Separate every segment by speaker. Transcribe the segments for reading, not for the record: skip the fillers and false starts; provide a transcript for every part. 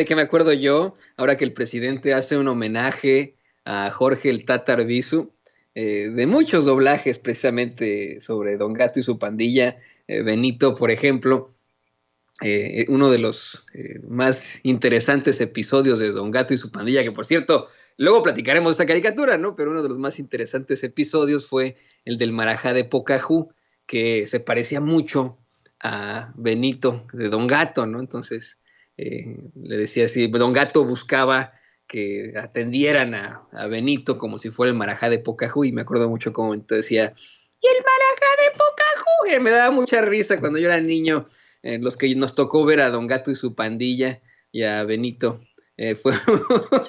Speaker 1: de qué me acuerdo yo, ahora que el presidente hace un homenaje a Jorge el Tata Arbizu, de muchos doblajes precisamente sobre Don Gato y su pandilla, Benito, por ejemplo, uno de los más interesantes episodios de Don Gato y su pandilla, que por cierto, luego platicaremos de esa caricatura, ¿no? Pero uno de los más interesantes episodios fue el del Marajá de Pocahú, que se parecía mucho a Benito de Don Gato, ¿no? Entonces, le decía así, Don Gato buscaba que atendieran a Benito como si fuera el Marajá de Pocahú, y me acuerdo mucho cómo entonces decía, y el Marajá de Pocahú, y me daba mucha risa cuando yo era niño, los que nos tocó ver a Don Gato y su pandilla y a Benito. Fue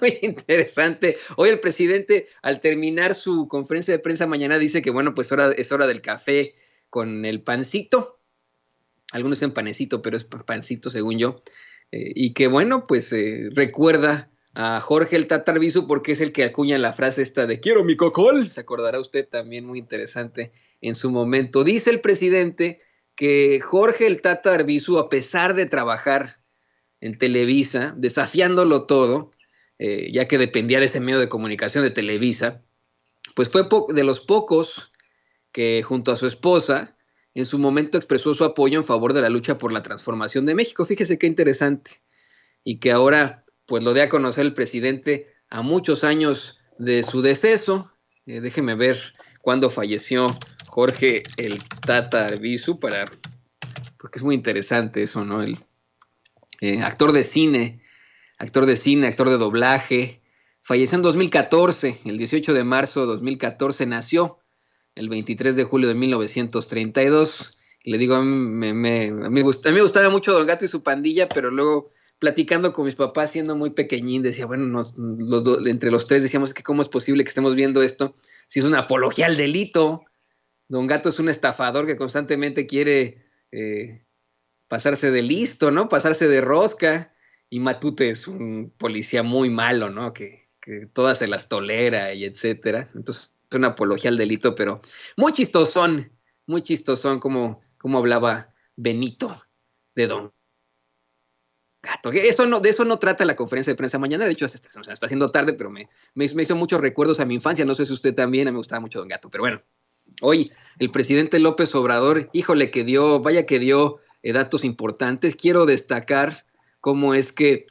Speaker 1: muy interesante. Hoy el presidente, al terminar su conferencia de prensa mañana, dice que bueno, pues es hora del café con el pancito. Algunos dicen panecito, pero es pancito según yo. Y que bueno, pues recuerda a Jorge el Tata Arbizu porque es el que acuña la frase esta de quiero mi cocol. Se acordará usted también, muy interesante en su momento. Dice el presidente que Jorge el Tata Arbizu, a pesar de trabajar en Televisa, desafiándolo todo, ya que dependía de ese medio de comunicación de Televisa, pues fue de los pocos que junto a su esposa en su momento expresó su apoyo en favor de la lucha por la transformación de México. Fíjese qué interesante. Y que ahora pues lo dé a conocer el presidente a muchos años de su deceso. Déjeme ver cuándo falleció Jorge el Tata Arbizu porque es muy interesante eso, ¿no? El actor de cine, actor de doblaje, falleció en 2014, el 18 de marzo de 2014 nació, el 23 de julio de 1932. Y le digo, a mí me gustaba mucho Don Gato y su pandilla, pero luego platicando con mis papás siendo muy pequeñín, decía, bueno, entre los tres decíamos que cómo es posible que estemos viendo esto si es una apología al delito. Don Gato es un estafador que constantemente quiere pasarse de listo, ¿no? Pasarse de rosca. Y Matute es un policía muy malo, ¿no? Que todas se las tolera y etcétera. Entonces, es una apología al delito, pero muy chistosón como hablaba Benito de Don Gato. De eso no trata la conferencia de prensa mañana. De hecho, se está haciendo tarde, pero me hizo muchos recuerdos a mi infancia. No sé si usted también, a mí me gustaba mucho Don Gato, pero bueno. Hoy el presidente López Obrador, híjole, vaya que dio datos importantes. Quiero destacar cómo es que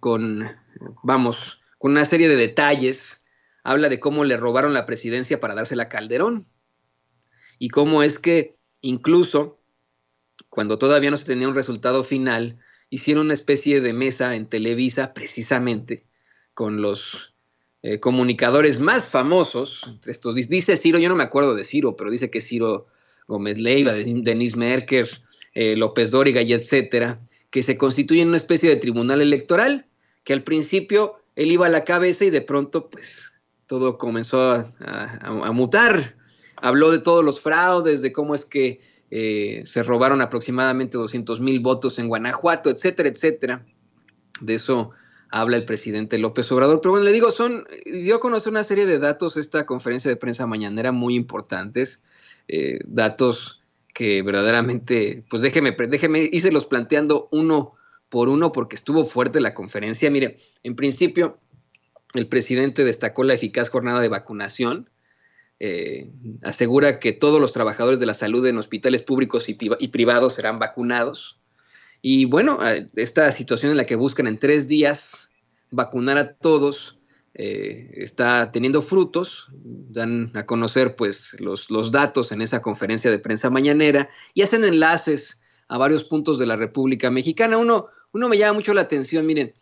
Speaker 1: con una serie de detalles, habla de cómo le robaron la presidencia para dársela a Calderón y cómo es que incluso cuando todavía no se tenía un resultado final, hicieron una especie de mesa en Televisa precisamente con los comunicadores más famosos. Estos, dice Ciro, yo no me acuerdo de Ciro, pero dice que Ciro Gómez Leiva, Denise Merker, López Dóriga y etcétera, que se constituyen una especie de tribunal electoral, que al principio él iba a la cabeza y de pronto pues todo comenzó a mutar. Habló de todos los fraudes, de cómo es que se robaron aproximadamente 200,000 votos en Guanajuato, etcétera, etcétera. De eso habla el presidente López Obrador. Pero bueno, le digo, dio a conocer una serie de datos esta conferencia de prensa mañanera muy importantes, datos que verdaderamente, pues déjeme, los planteando uno por uno porque estuvo fuerte la conferencia. Mire, en principio, el presidente destacó la eficaz jornada de vacunación, asegura que todos los trabajadores de la salud en hospitales públicos y privados serán vacunados. Y bueno, esta situación en la que buscan en 3 días vacunar a todos está teniendo frutos. Dan a conocer pues los datos en esa conferencia de prensa mañanera y hacen enlaces a varios puntos de la República Mexicana. Uno me llama mucho la atención, miren,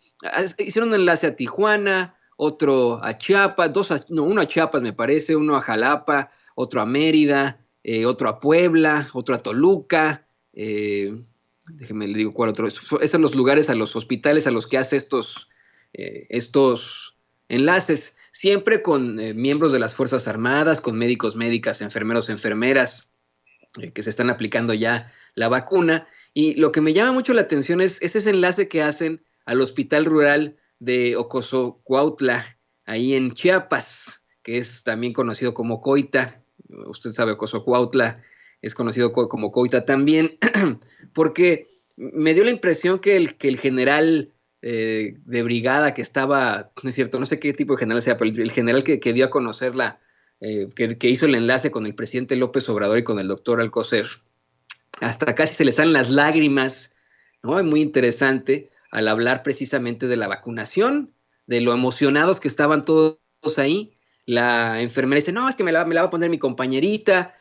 Speaker 1: hicieron un enlace a Tijuana, otro a Chiapas, uno a Chiapas me parece, uno a Jalapa, otro a Mérida, otro a Puebla, otro a Toluca, déjeme le digo cuál otro. Esos son los lugares, a los hospitales a los que hace estos enlaces, siempre con miembros de las Fuerzas Armadas, con médicos, médicas, enfermeros, enfermeras, que se están aplicando ya la vacuna. Y lo que me llama mucho la atención es ese enlace que hacen al hospital rural de Ocosocuautla, ahí en Chiapas, que es también conocido como Coita. Usted sabe, Ocosocuautla es conocido como Coita también, porque me dio la impresión que el general de brigada que estaba, no es cierto, no sé qué tipo de general sea, pero el general que dio a conocer que hizo el enlace con el presidente López Obrador y con el doctor Alcocer, hasta casi se le salen las lágrimas, ¿no? Es muy interesante al hablar precisamente de la vacunación, de lo emocionados que estaban todos ahí. La enfermera dice, no, es que me la va a poner mi compañerita,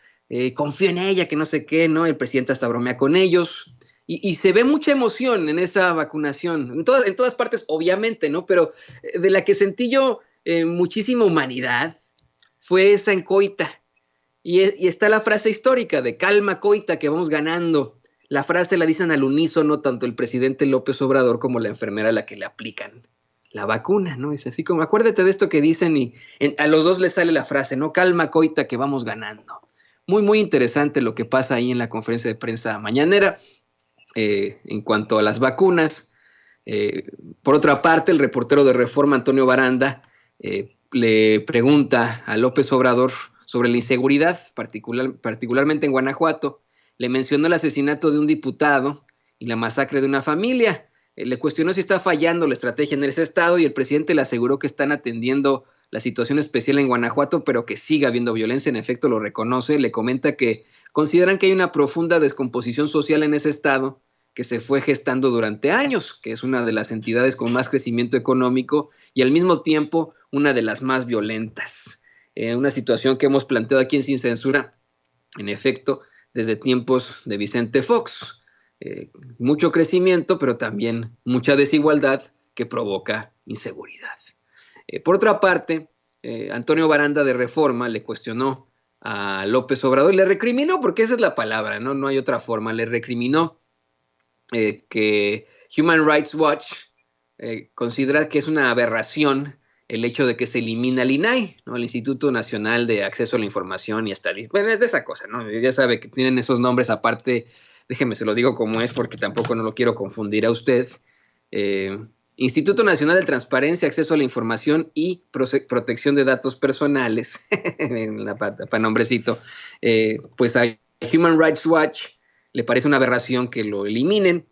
Speaker 1: confío en ella, que no sé qué, ¿no? El presidente hasta bromea con ellos. Y se ve mucha emoción en esa vacunación, en todas partes, obviamente, ¿no? Pero de la que sentí yo muchísima humanidad fue esa en Coita. Y está la frase histórica de calma, Coita, que vamos ganando. La frase la dicen al unísono tanto el presidente López Obrador como la enfermera a la que le aplican la vacuna, ¿no? Es así como, acuérdate de esto que dicen y a los dos les sale la frase, ¿no? Calma, Coita, que vamos ganando. Muy, muy interesante lo que pasa ahí en la conferencia de prensa mañanera en cuanto a las vacunas. Por otra parte, el reportero de Reforma, Antonio Baranda, le pregunta a López Obrador sobre la inseguridad, particularmente en Guanajuato. Le mencionó el asesinato de un diputado y la masacre de una familia. Le cuestionó si está fallando la estrategia en ese estado y el presidente le aseguró que están atendiendo la situación especial en Guanajuato, pero que sigue habiendo violencia. En efecto, lo reconoce. Le comenta que consideran que hay una profunda descomposición social en ese estado que se fue gestando durante años, que es una de las entidades con más crecimiento económico y al mismo tiempo una de las más violentas. Una situación que hemos planteado aquí en Sin Censura, en efecto, desde tiempos de Vicente Fox. Mucho crecimiento, pero también mucha desigualdad que provoca inseguridad. Por otra parte, Antonio Baranda de Reforma le cuestionó a López Obrador, le recriminó, porque esa es la palabra, ¿no? No hay otra forma, le recriminó que Human Rights Watch considera que es una aberración el hecho de que se elimina el INAI, ¿no? El Instituto Nacional de Acceso a la Información y Estadística. Bueno, es de esa cosa, ¿no? Ya sabe que tienen esos nombres aparte, déjeme se lo digo como es porque tampoco no lo quiero confundir a usted. Eh, Instituto Nacional de Transparencia, Acceso a la Información y Protección de Datos Personales, para nombrecito, pues a Human Rights Watch le parece una aberración que lo eliminen.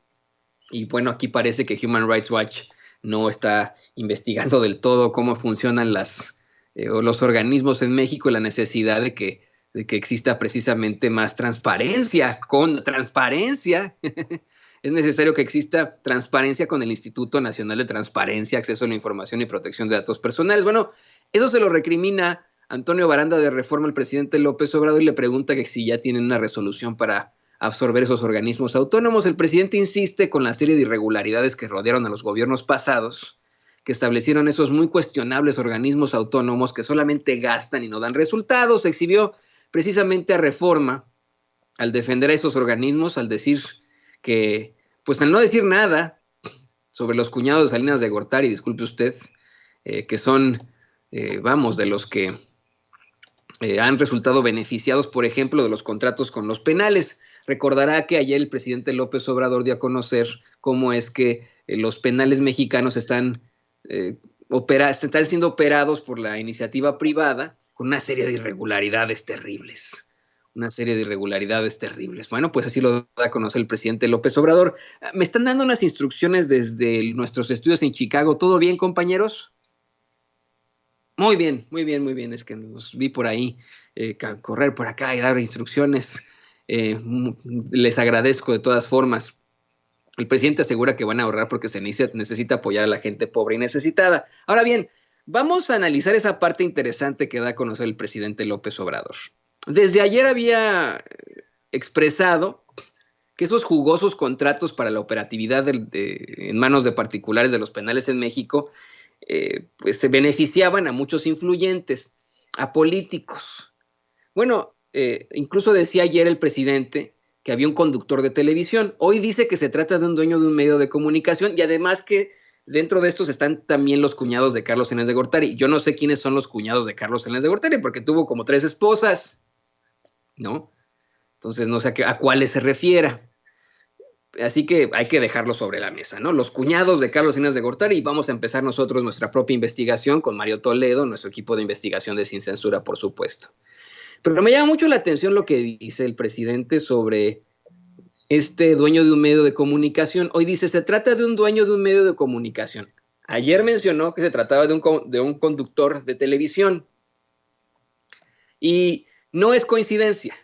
Speaker 1: Y bueno, aquí parece que Human Rights Watch no está investigando del todo cómo funcionan los organismos en México y la necesidad de que exista precisamente más transparencia. Con transparencia es necesario que exista transparencia con el Instituto Nacional de Transparencia, Acceso a la Información y Protección de Datos Personales. Bueno, eso se lo recrimina Antonio Baranda de Reforma al presidente López Obrador y le pregunta que si ya tienen una resolución para absorber esos organismos autónomos. El presidente insiste con la serie de irregularidades que rodearon a los gobiernos pasados, que establecieron esos muy cuestionables organismos autónomos que solamente gastan y no dan resultados. Exhibió precisamente a Reforma al defender a esos organismos, al decir que, pues al no decir nada sobre los cuñados de Salinas de Gortari, disculpe usted, que son, vamos, de los que han resultado beneficiados, por ejemplo, de los contratos con los penales. Recordará que ayer el presidente López Obrador dio a conocer cómo es que los penales mexicanos están siendo operados por la iniciativa privada con una serie de irregularidades terribles. Una serie de irregularidades terribles. Bueno, pues así lo da a conocer el presidente López Obrador. Me están dando unas instrucciones desde nuestros estudios en Chicago. ¿Todo bien, compañeros? Muy bien, muy bien, muy bien. Es que nos vi por ahí correr por acá y dar instrucciones. Les agradezco de todas formas. El presidente asegura que van a ahorrar porque se necesita apoyar a la gente pobre y necesitada. Ahora bien, vamos a analizar esa parte interesante que da a conocer el presidente López Obrador. Desde ayer había expresado que esos jugosos contratos para la operatividad en manos de particulares de los penales en México pues se beneficiaban a muchos influyentes, a políticos. Bueno, incluso decía ayer el presidente que había un conductor de televisión. Hoy dice que se trata de un dueño de un medio de comunicación y además que dentro de estos están también los cuñados de Carlos Salinas de Gortari. Yo no sé quiénes son los cuñados de Carlos Salinas de Gortari porque tuvo como 3 esposas, ¿no? Entonces no sé a cuáles se refiera. Así que hay que dejarlo sobre la mesa, ¿no? Los cuñados de Carlos Salinas de Gortari y vamos a empezar nosotros nuestra propia investigación con Mario Toledo, nuestro equipo de investigación de Sin Censura, por supuesto. Pero me llama mucho la atención lo que dice el presidente sobre este dueño de un medio de comunicación. Hoy dice, se trata de un dueño de un medio de comunicación. Ayer mencionó que se trataba de un conductor de televisión. Y no es coincidencia.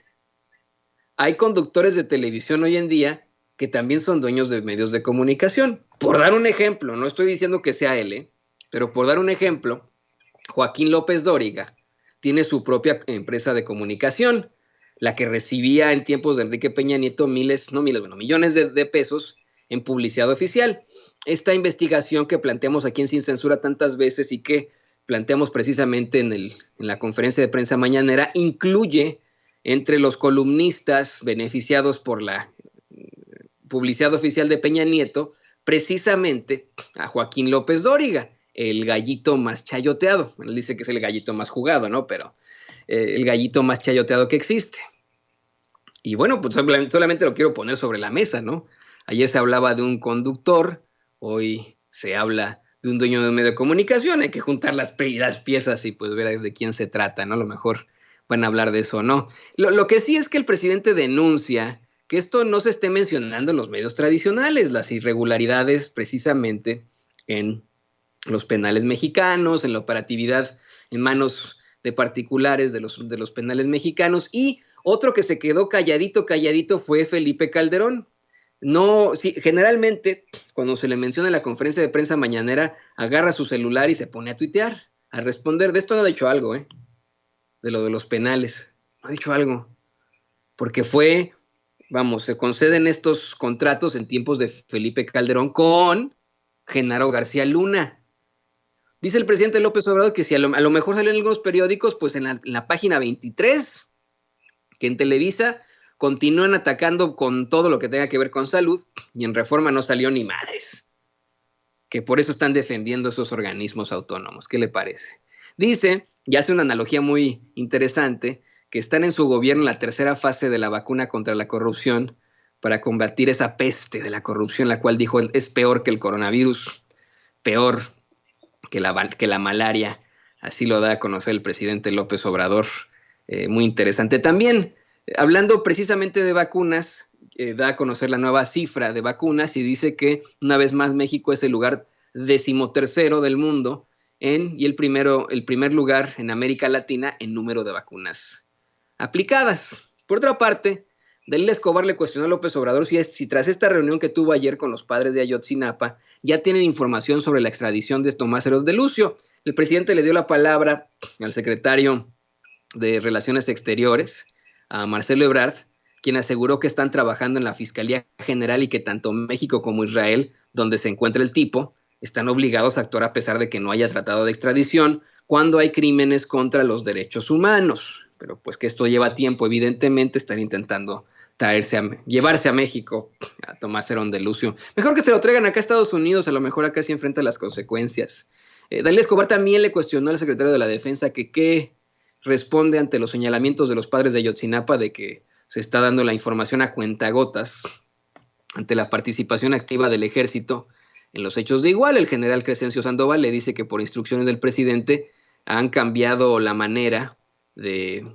Speaker 1: Hay conductores de televisión hoy en día que también son dueños de medios de comunicación. Por dar un ejemplo, no estoy diciendo que sea él, pero por dar un ejemplo, Joaquín López Dóriga tiene su propia empresa de comunicación, la que recibía en tiempos de Enrique Peña Nieto millones de pesos en publicidad oficial. Esta investigación que planteamos aquí en Sin Censura tantas veces y que planteamos precisamente en la conferencia de prensa mañanera, incluye entre los columnistas beneficiados por la publicidad oficial de Peña Nieto, precisamente a Joaquín López Dóriga, el gallito más chayoteado. Bueno, él dice que es el gallito más jugado, ¿no? Pero el gallito más chayoteado que existe. Y bueno, pues solamente lo quiero poner sobre la mesa, ¿no? Ayer se hablaba de un conductor, hoy se habla de un dueño de un medio de comunicación, hay que juntar las piezas y pues ver de quién se trata, ¿no? A lo mejor van a hablar de eso o no. Lo que sí es que el presidente denuncia que esto no se esté mencionando en los medios tradicionales, las irregularidades precisamente en los penales mexicanos, en la operatividad en manos de particulares de los penales mexicanos, y otro que se quedó calladito fue Felipe Calderón. No, sí, generalmente cuando se le menciona en la conferencia de prensa mañanera, agarra su celular y se pone a tuitear, a responder. De esto no ha dicho algo, de lo de los penales, no ha dicho algo, porque se conceden estos contratos en tiempos de Felipe Calderón con Genaro García Luna. Dice el presidente López Obrador que si a lo mejor salió en algunos periódicos, pues en la página 23, que en Televisa continúan atacando con todo lo que tenga que ver con salud, y en Reforma no salió ni madres, que por eso están defendiendo esos organismos autónomos. ¿Qué le parece? Dice, y hace una analogía muy interesante, que están en su gobierno en la tercera fase de la vacuna contra la corrupción para combatir esa peste de la corrupción, la cual dijo es peor que el coronavirus, peor que la malaria. Así lo da a conocer el presidente López Obrador. Muy interesante. También, hablando precisamente de vacunas, da a conocer la nueva cifra de vacunas y dice que una vez más México es el lugar 13º del mundo y el primer lugar en América Latina en número de vacunas aplicadas. Por otra parte, Dalila Escobar le cuestionó a López Obrador si tras esta reunión que tuvo ayer con los padres de Ayotzinapa ya tienen información sobre la extradición de Tomás Herodes de Lucio. El presidente le dio la palabra al secretario de Relaciones Exteriores, a Marcelo Ebrard, quien aseguró que están trabajando en la Fiscalía General y que tanto México como Israel, donde se encuentra el tipo, están obligados a actuar a pesar de que no haya tratado de extradición cuando hay crímenes contra los derechos humanos. Pero pues que esto lleva tiempo, evidentemente están intentando llevarse a México a Tomás Herón de Lucio. Mejor que se lo traigan acá a Estados Unidos, a lo mejor acá sí enfrenta las consecuencias. Dalila Escobar también le cuestionó al secretario de la Defensa que qué responde ante los señalamientos de los padres de Ayotzinapa de que se está dando la información a cuentagotas ante la participación activa del ejército en los hechos de Iguala. El general Crescencio Sandoval le dice que por instrucciones del presidente han cambiado la manera de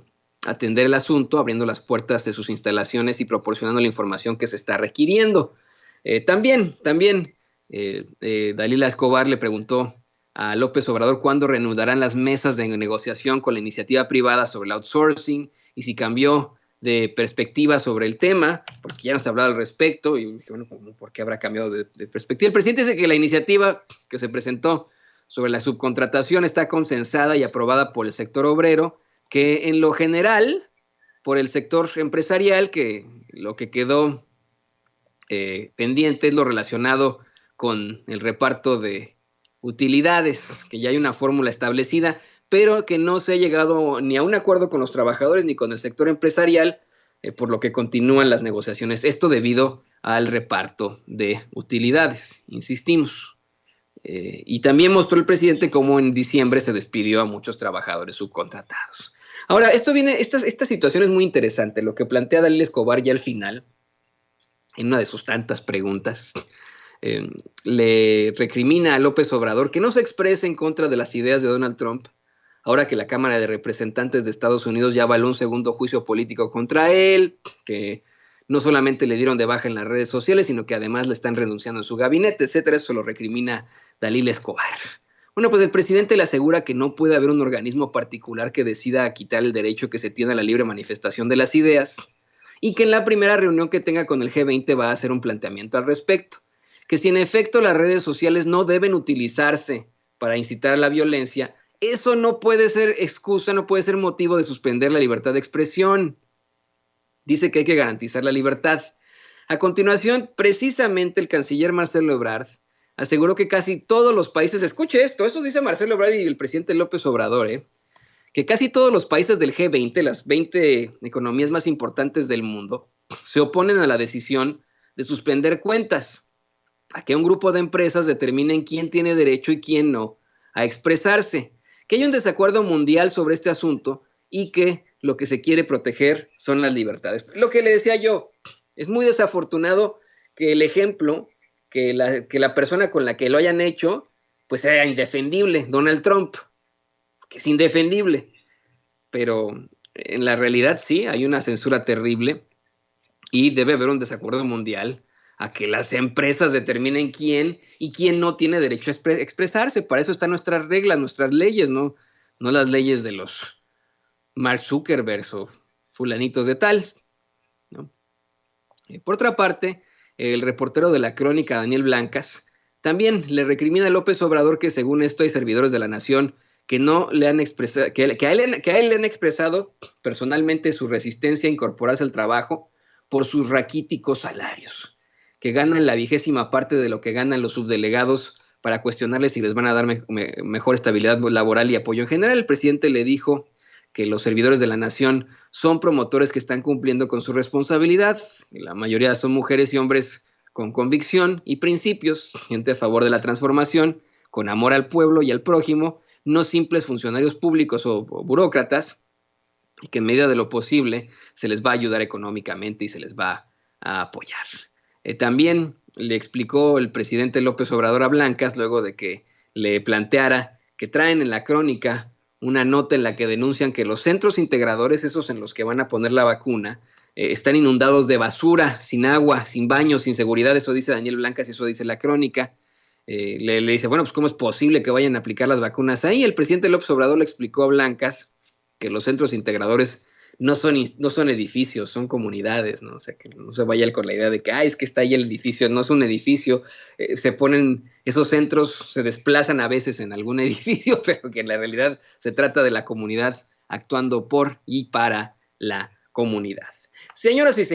Speaker 1: atender el asunto, abriendo las puertas de sus instalaciones y proporcionando la información que se está requiriendo. También Dalila Escobar le preguntó a López Obrador cuándo reanudarán las mesas de negociación con la iniciativa privada sobre el outsourcing y si cambió de perspectiva sobre el tema, porque ya nos hablaba al respecto, y dije, bueno, ¿por qué habrá cambiado de perspectiva? El presidente dice que la iniciativa que se presentó sobre la subcontratación está consensada y aprobada por el sector obrero, que en lo general, por el sector empresarial, que lo que quedó pendiente es lo relacionado con el reparto de utilidades, que ya hay una fórmula establecida, pero que no se ha llegado ni a un acuerdo con los trabajadores ni con el sector empresarial, por lo que continúan las negociaciones. Esto debido al reparto de utilidades, insistimos. Y también mostró el presidente cómo en diciembre se despidió a muchos trabajadores subcontratados. Ahora, esta situación es muy interesante, lo que plantea Dalila Escobar ya al final, en una de sus tantas preguntas, le recrimina a López Obrador que no se exprese en contra de las ideas de Donald Trump, ahora que la Cámara de Representantes de Estados Unidos ya avaló un segundo juicio político contra él, que no solamente le dieron de baja en las redes sociales, sino que además le están renunciando en su gabinete, etcétera. Eso lo recrimina Dalila Escobar. Bueno, pues el presidente le asegura que no puede haber un organismo particular que decida quitar el derecho que se tiene a la libre manifestación de las ideas y que en la primera reunión que tenga con el G20 va a hacer un planteamiento al respecto. Que si en efecto las redes sociales no deben utilizarse para incitar a la violencia, eso no puede ser excusa, no puede ser motivo de suspender la libertad de expresión. Dice que hay que garantizar la libertad. A continuación, precisamente el canciller Marcelo Ebrard aseguró que casi todos los países, escuche esto, eso dice Marcelo Ebrard y el presidente López Obrador, que casi todos los países del G20, las 20 economías más importantes del mundo, se oponen a la decisión de suspender cuentas, a que un grupo de empresas determinen quién tiene derecho y quién no a expresarse, que hay un desacuerdo mundial sobre este asunto y que lo que se quiere proteger son las libertades. Lo que le decía yo, es muy desafortunado que el ejemplo, que la persona con la que lo hayan hecho, pues sea indefendible, Donald Trump, que es indefendible, pero en la realidad sí, hay una censura terrible y debe haber un desacuerdo mundial a que las empresas determinen quién y quién no tiene derecho a expresarse. Para eso están nuestras reglas, nuestras leyes, no las leyes de los Mark Zuckerberg o fulanitos de tal, ¿no? Por otra parte, el reportero de la Crónica, Daniel Blancas, también le recrimina a López Obrador que según esto hay servidores de la nación que no le han expresado, que a él le han expresado personalmente su resistencia a incorporarse al trabajo por sus raquíticos salarios, que ganan la 20ª parte de lo que ganan los subdelegados, para cuestionarles si les van a dar mejor estabilidad laboral y apoyo en general. El presidente le dijo que los servidores de la nación son promotores que están cumpliendo con su responsabilidad. La mayoría son mujeres y hombres con convicción y principios, gente a favor de la transformación, con amor al pueblo y al prójimo, no simples funcionarios públicos o burócratas, y que en medida de lo posible se les va a ayudar económicamente y se les va a apoyar. También le explicó el presidente López Obrador a Blancas, luego de que le planteara que traen en la Crónica una nota en la que denuncian que los centros integradores, esos en los que van a poner la vacuna, están inundados de basura, sin agua, sin baños, sin seguridad. Eso dice Daniel Blancas y eso dice la Crónica. Le dice, bueno, pues ¿cómo es posible que vayan a aplicar las vacunas ahí? El presidente López Obrador le explicó a Blancas que los centros integradores no son edificios, son comunidades, ¿no? O sea, que no se vaya con la idea de que, es que está ahí el edificio, no es un edificio, se ponen, esos centros se desplazan a veces en algún edificio, pero que en la realidad se trata de la comunidad actuando por y para la comunidad. Señoras y señores,